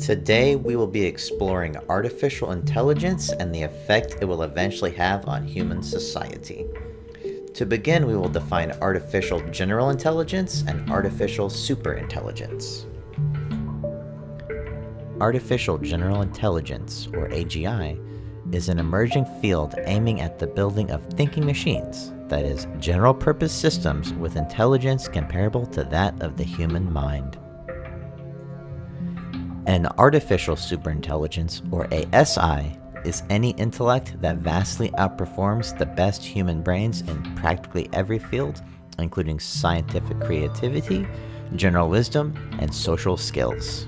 Today we will be exploring artificial intelligence and the effect it will eventually have on human society. To begin, we will define artificial general intelligence and artificial superintelligence. Artificial general intelligence, or AGI, is an emerging field aiming at the building of thinking machines, that is, general-purpose systems with intelligence comparable to that of the human mind. An artificial superintelligence, or ASI, is any intellect that vastly outperforms the best human brains in practically every field, including scientific creativity, general wisdom, and social skills.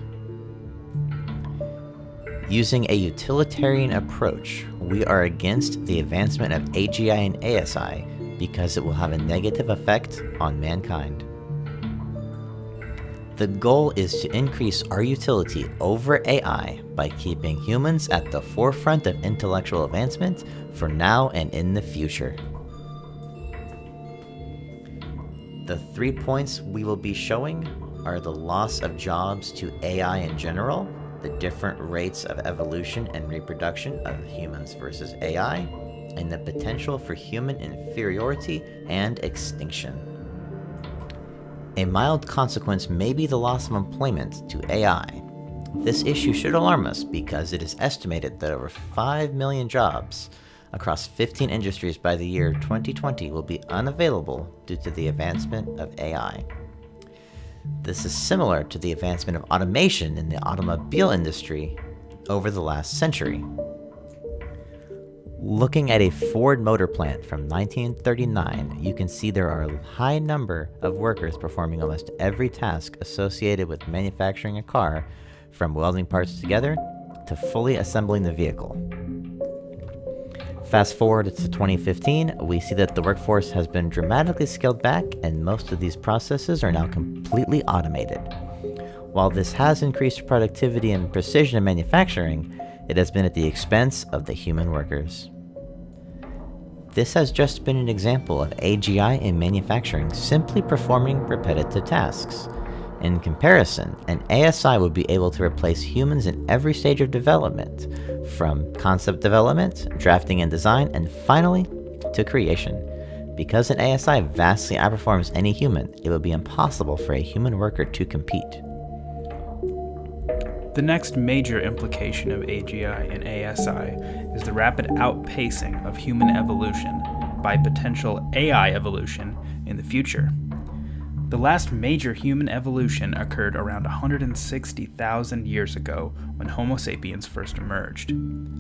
Using a utilitarian approach, we are against the advancement of AGI and ASI because it will have a negative effect on mankind. The goal is to increase our utility over AI by keeping humans at the forefront of intellectual advancement for now and in the future. The 3 points we will be showing are the loss of jobs to AI in general, the different rates of evolution and reproduction of humans versus AI, and the potential for human inferiority and extinction. A mild consequence may be the loss of employment to AI. This issue should alarm us because it is estimated that over 5 million jobs across 15 industries by the year 2020 will be unavailable due to the advancement of AI. This is similar to the advancement of automation in the automobile industry over the last century. Looking at a Ford motor plant from 1939, you can see there are a high number of workers performing almost every task associated with manufacturing a car, from welding parts together to fully assembling the vehicle. Fast forward to 2015, we see that the workforce has been dramatically scaled back and most of these processes are now completely automated. While this has increased productivity and precision in manufacturing, it has been at the expense of the human workers. This has just been an example of AGI in manufacturing simply performing repetitive tasks. In comparison, an ASI would be able to replace humans in every stage of development, from concept development, drafting and design, and finally, to creation. Because an ASI vastly outperforms any human, it would be impossible for a human worker to compete. The next major implication of AGI and ASI is the rapid outpacing of human evolution by potential AI evolution in the future. The last major human evolution occurred around 160,000 years ago when Homo sapiens first emerged.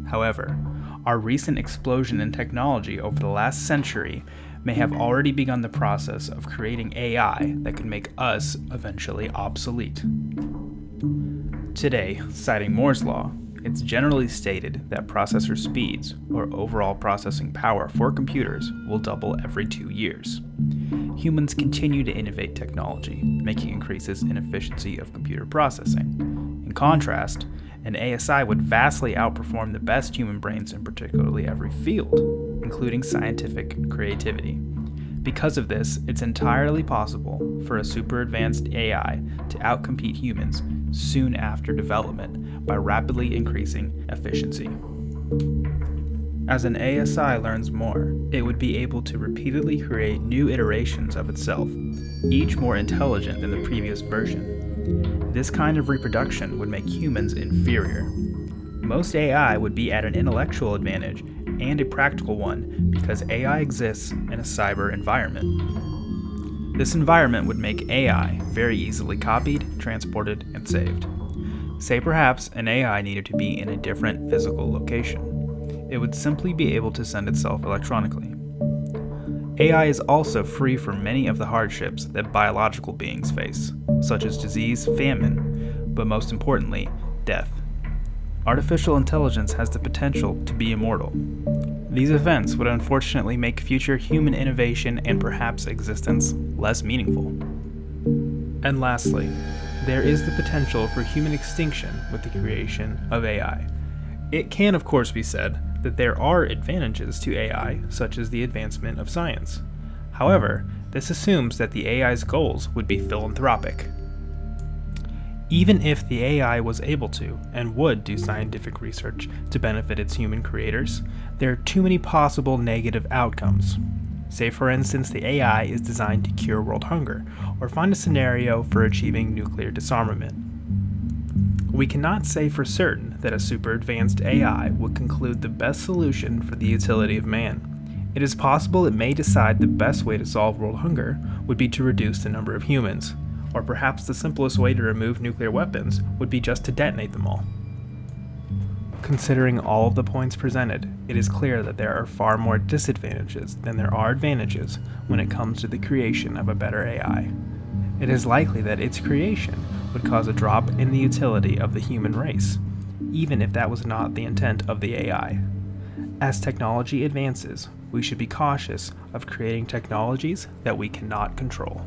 However, our recent explosion in technology over the last century may have already begun the process of creating AI that could make us eventually obsolete. Today, citing Moore's Law, it's generally stated that processor speeds, or overall processing power for computers, will double every 2 years. Humans continue to innovate technology, making increases in efficiency of computer processing. In contrast, an ASI would vastly outperform the best human brains in particularly every field, including scientific creativity. Because of this, it's entirely possible for a super advanced AI to outcompete humans soon after development by rapidly increasing efficiency. As an ASI learns more, it would be able to repeatedly create new iterations of itself, each more intelligent than the previous version. This kind of reproduction would make humans inferior. Most AI would be at an intellectual advantage and a practical one because AI exists in a cyber environment. This environment would make AI very easily copied, transported, and saved. Say perhaps an AI needed to be in a different physical location. It would simply be able to send itself electronically. AI is also free from many of the hardships that biological beings face, such as disease, famine, but most importantly, death. Artificial intelligence has the potential to be immortal. These events would unfortunately make future human innovation and perhaps existence less meaningful. And lastly, there is the potential for human extinction with the creation of AI. It can, of course, be said that there are advantages to AI, such as the advancement of science. However, this assumes that the AI's goals would be philanthropic. Even if the AI was able to and would do scientific research to benefit its human creators, there are too many possible negative outcomes. Say, for instance, the AI is designed to cure world hunger, or find a scenario for achieving nuclear disarmament. We cannot say for certain that a super advanced AI would conclude the best solution for the utility of man. It is possible it may decide the best way to solve world hunger would be to reduce the number of humans, or perhaps the simplest way to remove nuclear weapons would be just to detonate them all. Considering all of the points presented, it is clear that there are far more disadvantages than there are advantages when it comes to the creation of a better AI. It is likely that its creation would cause a drop in the utility of the human race, even if that was not the intent of the AI. As technology advances, we should be cautious of creating technologies that we cannot control.